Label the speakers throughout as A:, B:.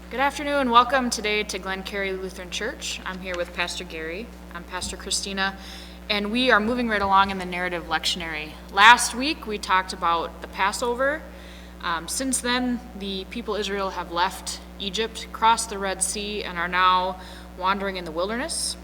A: Good afternoon. Welcome today to Glen Cary Lutheran Church. I'm here with Pastor Gary. I'm Pastor Kristina, and we are moving right along in the narrative lectionary. Last week we talked about the Passover. Since then, the people of Israel have left Egypt, crossed the Red Sea, and are now wandering in the wilderness.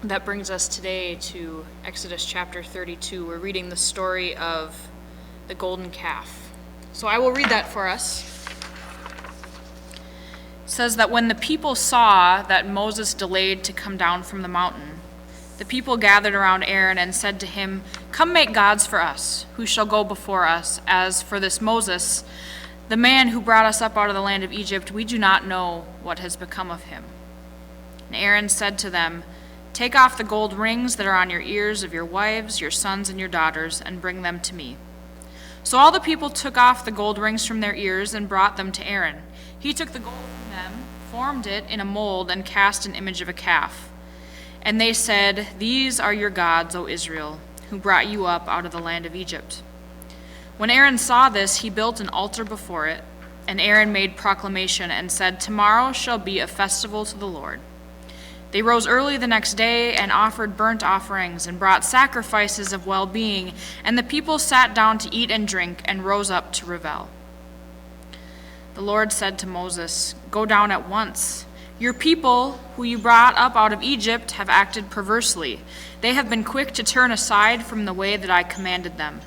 A: That brings us today to Exodus chapter 32. We're reading the story of the golden calf. So I will read that for us. It says that when the people saw that Moses delayed to come down from the mountain, the people gathered around Aaron and said to him, "Come make gods for us, who shall go before us. As for this Moses, the man who brought us up out of the land of Egypt, we do not know what has become of him." And Aaron said to them, "Take off the gold rings that are on your ears of your wives, your sons, and your daughters, and bring them to me." So all the people took off the gold rings from their ears and brought them to Aaron. He took the gold from them, formed it in a mold, and cast an image of a calf. And they said, "These are your gods, O Israel, who brought you up out of the land of Egypt." When Aaron saw this, he built an altar before it, and Aaron made proclamation and said, "Tomorrow shall be a festival to the Lord." They rose early the next day and offered burnt offerings and brought sacrifices of well-being, and the people sat down to eat and drink and rose up to revel. The Lord said to Moses, "Go down at once. Your people, who you brought up out of Egypt, have acted perversely. They have been quick to turn aside from the way that I commanded them.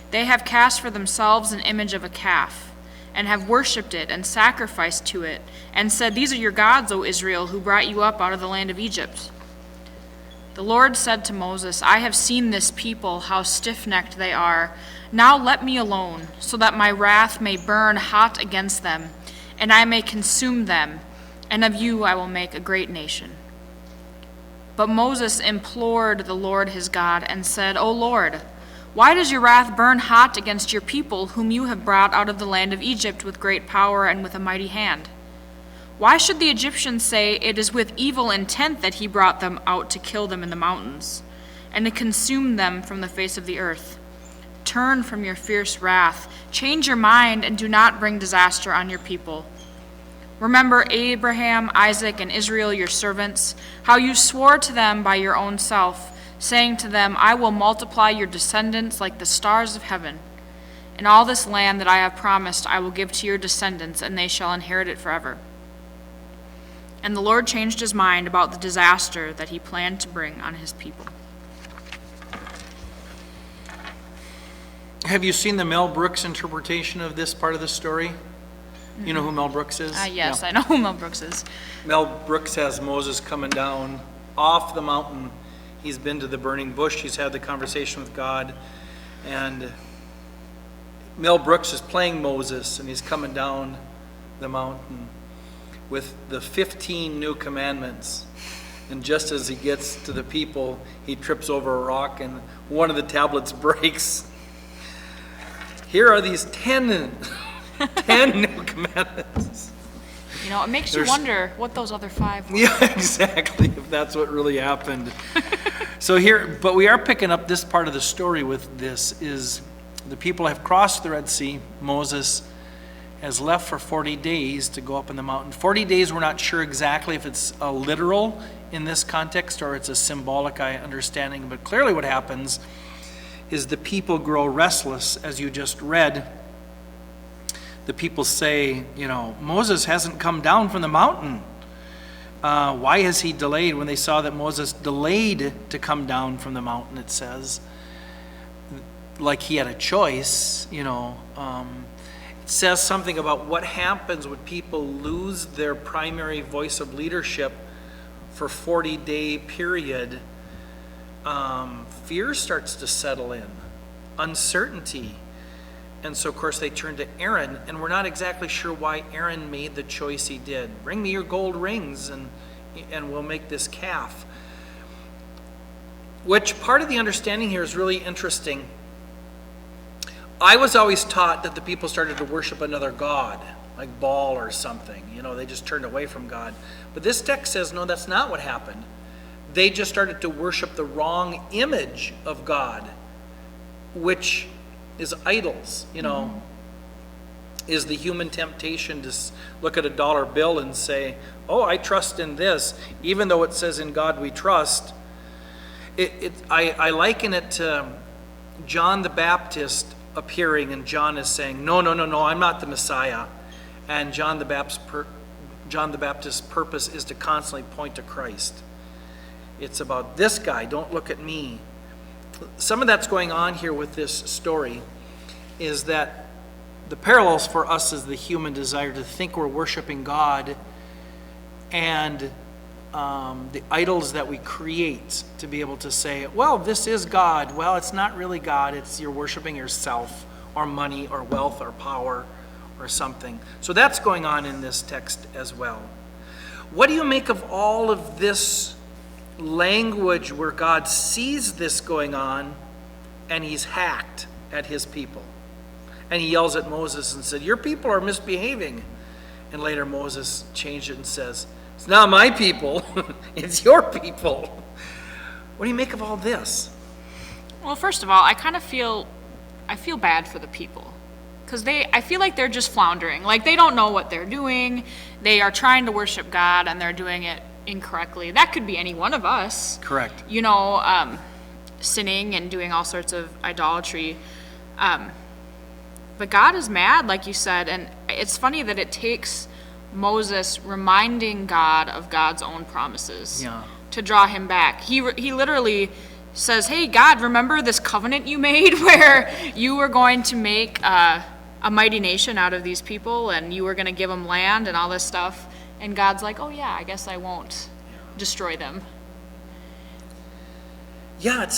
A: They have cast for themselves an image of a calf, and have worshipped it and sacrificed to it, and said, 'These are your gods, O Israel, who brought you up out of the land of Egypt.' The Lord said to Moses, 'I have seen this people, how stiff-necked they are. Now let me alone, so that my wrath may burn hot against them, and I may consume them, and of you I will make a great nation.' But Moses implored the Lord his God and said, 'O Lord, why does your wrath burn hot against your people, whom you have brought out of the land of Egypt with great power and with a mighty hand? Why should the Egyptians say, it is with evil intent that he brought them out to kill them in the mountains, and to consume them from the face of the earth? Turn from your fierce wrath, change your mind, and do not bring disaster on your people. Remember Abraham, Isaac, and Israel, your servants, how you swore to them by your own self, saying to them, I will multiply your descendants like the stars of heaven. And all this land that I have promised I will give to your descendants, and they shall inherit it forever.' And the Lord changed his mind about the disaster that he planned to bring on his people."
B: Have you seen the Mel Brooks interpretation of this part of the story? You know who Mel Brooks is?
A: Yes,
B: Yeah.
A: I know who Mel Brooks is.
B: Mel Brooks has Moses coming down off the mountain. He's been to the burning bush. He's had the conversation with God. And Mel Brooks is playing Moses, and he's coming down the mountain with the 15 new commandments. And just as he gets to the people, he trips over a rock, and one of the tablets breaks. Here are these 10 new commandments.
A: You know, it makes you wonder what those other 5 were.
B: Yeah, exactly, if that's what really happened. So here, but we are picking up this part of the story with this, is the people have crossed the Red Sea. Moses has left for 40 days to go up in the mountain. 40 days, we're not sure exactly if it's a literal in this context or it's a symbolic understanding, but clearly what happens is the people grow restless, as you just read. The people say, Moses hasn't come down from the mountain. Why has he delayed? When they saw that Moses delayed to come down from the mountain, it says, like he had a choice, it says something about what happens when people lose their primary voice of leadership for 40-day period. Fear starts to settle in, uncertainty. And so, of course, they turn to Aaron, and we're not exactly sure why Aaron made the choice he did. Bring me your gold rings, and we'll make this calf. Which part of the understanding here is really interesting. I was always taught that the people started to worship another god, like Baal or something. They just turned away from God. But this text says, no, that's not what happened. They just started to worship the wrong image of God, which is idols, is the human temptation to look at a dollar bill and say, oh, I trust in this, even though it says in God we trust. I liken it to John the Baptist appearing, and John is saying, no, I'm not the Messiah. And John the Baptist's purpose is to constantly point to Christ. It's about this guy, don't look at me. Some of that's going on here with this story is that the parallels for us is the human desire to think we're worshiping God, and the idols that we create to be able to say, well, this is God. Well, it's not really God. It's you're worshiping yourself or money or wealth or power or something. So that's going on in this text as well. What do you make of all of this language where God sees this going on and he's hacked at his people? And he yells at Moses and said, your people are misbehaving. And later Moses changed it and says, it's not my people, it's your people. What do you make of all this?
A: Well, first of all, I feel bad for the people, because I feel like they're just floundering. Like, they don't know what they're doing. They are trying to worship God, and they're doing it incorrectly. That could be any one of us.
B: Correct.
A: Sinning and doing all sorts of idolatry. But God is mad, like you said, and it's funny that it takes Moses reminding God of God's own promises to draw him back. He literally says, hey, God, remember this covenant you made where you were going to make a mighty nation out of these people, and you were going to give them land and all this stuff? And God's like, oh yeah, I guess I won't destroy them.
B: Yeah,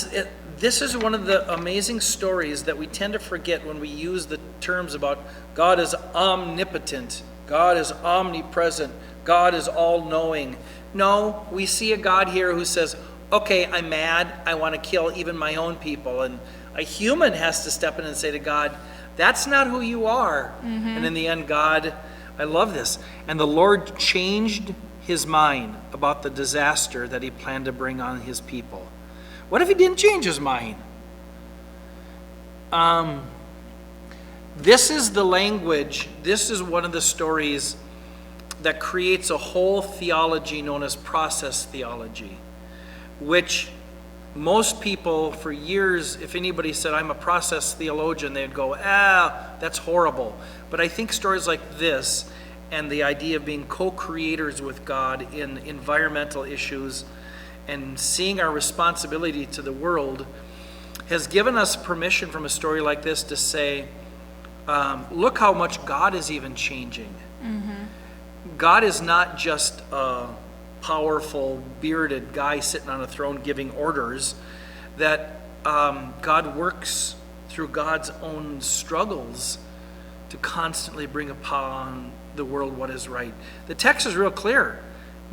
B: this is one of the amazing stories that we tend to forget when we use the terms about God is omnipotent, God is omnipresent, God is all-knowing. No, we see a God here who says, okay, I'm mad, I want to kill even my own people. And a human has to step in and say to God, that's not who you are. Mm-hmm. And in the end, God, I love this. And the Lord changed his mind about the disaster that he planned to bring on his people. What if he didn't change his mind? This is the language, this is one of the stories that creates a whole theology known as process theology, which most people for years, if anybody said, I'm a process theologian, they'd go, that's horrible. But I think stories like this and the idea of being co-creators with God in environmental issues and seeing our responsibility to the world has given us permission from a story like this to say, look how much God is even changing. Mm-hmm. God is not just a powerful, bearded guy sitting on a throne giving orders. That God works through God's own struggles to constantly bring upon the world what is right. The text is real clear.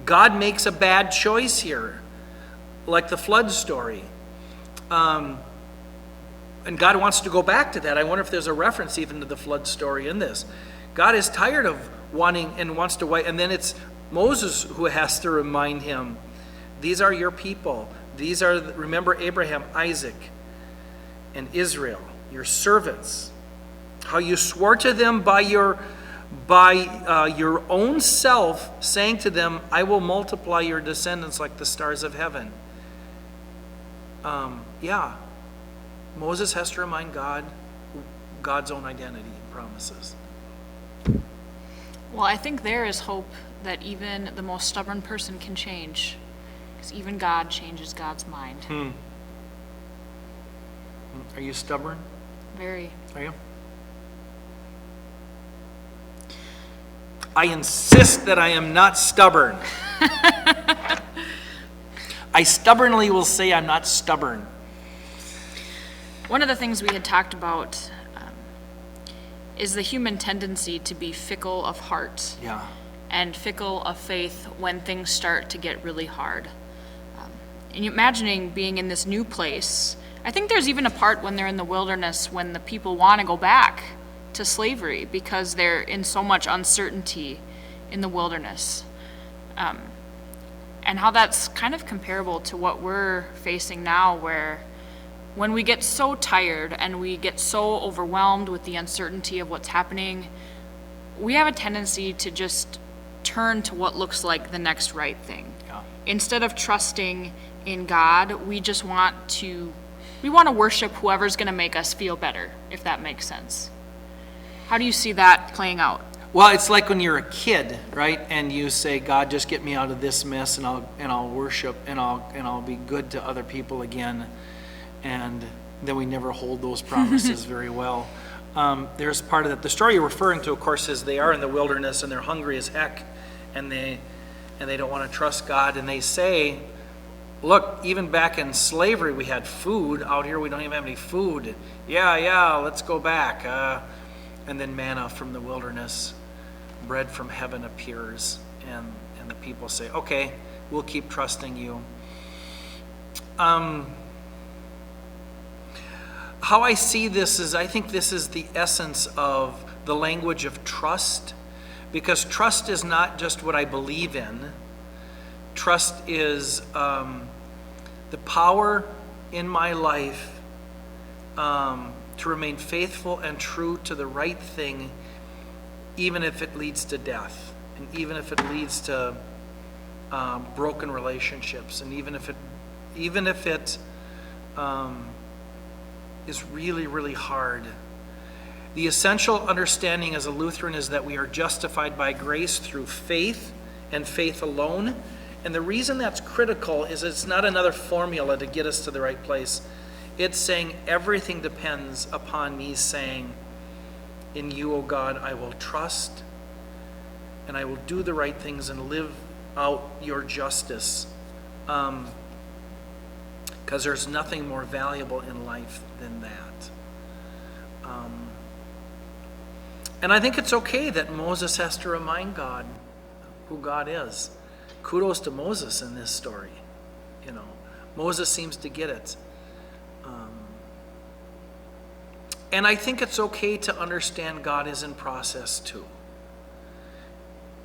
B: God makes a bad choice here, like the flood story. And God wants to go back to that. I wonder if there's a reference even to the flood story in this. God is tired of wanting and wants to wait. And then it's Moses who has to remind him, these are your people. These are, remember Abraham, Isaac, and Israel, your servants. How you swore to them by your own self, saying to them, I will multiply your descendants like the stars of heaven. Moses has to remind God's own identity and promises.
A: Well, I think there is hope that even the most stubborn person can change, because even God changes God's mind.
B: Are you stubborn?
A: Very.
B: Are you? I insist that I am not stubborn. I stubbornly will say I'm not stubborn.
A: One of the things we had talked about is the human tendency to be fickle of heart and fickle of faith when things start to get really hard. And imagining being in this new place, I think there's even a part when they're in the wilderness when the people want to go back to slavery because they're in so much uncertainty in the wilderness. And how that's kind of comparable to what we're facing now, where when we get so tired and we get so overwhelmed with the uncertainty of what's happening, we have a tendency to just turn to what looks like the next right thing.
B: Yeah.
A: Instead of trusting in God, we want to worship whoever's going to make us feel better, if that makes sense. How do you see that playing out?
B: Well, it's like when you're a kid, right? And you say, God, just get me out of this mess, and I'll worship, and I'll be good to other people again. And then we never hold those promises very well. There's part of that. The story you're referring to, of course, is they are in the wilderness and they're hungry as heck, and they don't want to trust God. And they say, look, even back in slavery we had food. Out here we don't even have any food. Yeah, let's go back. And then manna from the wilderness, bread from heaven appears, and the people say, okay, we'll keep trusting you. How I see this is, I think this is the essence of the language of trust, because trust is not just what I believe in. Trust is the power in my life to remain faithful and true to the right thing, even if it leads to death, and even if it leads to broken relationships, and even if it is really, really hard. The essential understanding as a Lutheran is that we are justified by grace through faith and faith alone. And the reason that's critical is it's not another formula to get us to the right place. It's saying everything depends upon me saying, in you, O God, I will trust, and I will do the right things and live out your justice. Because there's nothing more valuable in life than that. And I think it's okay that Moses has to remind God who God is. Kudos to Moses in this story. Moses seems to get it. And I think it's okay to understand God is in process too.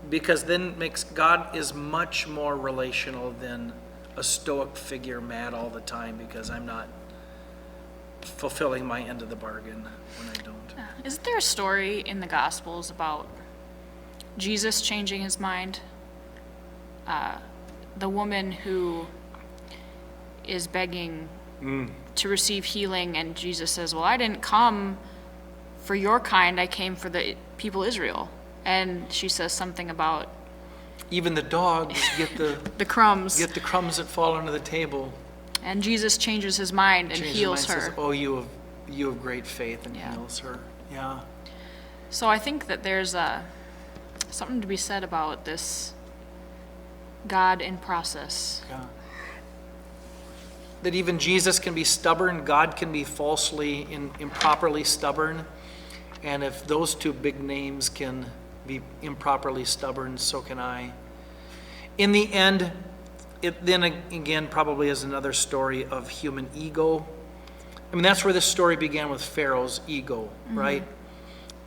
B: Because then God is much more relational than a stoic figure mad all the time because I'm not fulfilling my end of the bargain when I don't.
A: Isn't there a story in the Gospels about Jesus changing his mind? The woman who is begging to receive healing, and Jesus says, well, I didn't come for your kind, I came for the people of Israel. And she says something about
B: even the dogs get
A: the crumbs.
B: Get the crumbs that fall under the table.
A: And Jesus changes his mind and heals her.
B: Says, oh, you have great faith, and heals her. Yeah.
A: So I think that there's something to be said about this God in process.
B: Yeah. That even Jesus can be stubborn, God can be falsely, improperly stubborn. And if those two big names can be improperly stubborn, so can I. In the end, it then again probably is another story of human ego. I mean, that's where this story began, with Pharaoh's ego, right?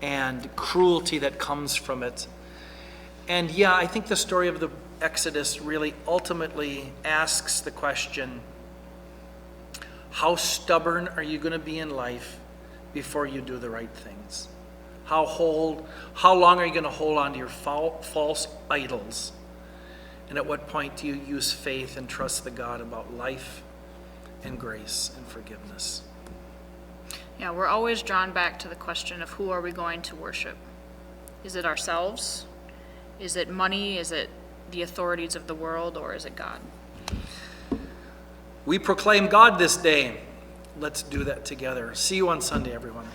B: And cruelty that comes from it. And yeah, I think the story of the Exodus really ultimately asks the question, how stubborn are you going to be in life before you do the right things? How long are you going to hold on to your false idols? And at what point do you use faith and trust the God about life and grace and forgiveness?
A: Yeah, we're always drawn back to the question of who are we going to worship? Is it ourselves? Is it money? Is it the authorities of the world? Or is it God?
B: We proclaim God this day. Let's do that together. See you on Sunday, everyone.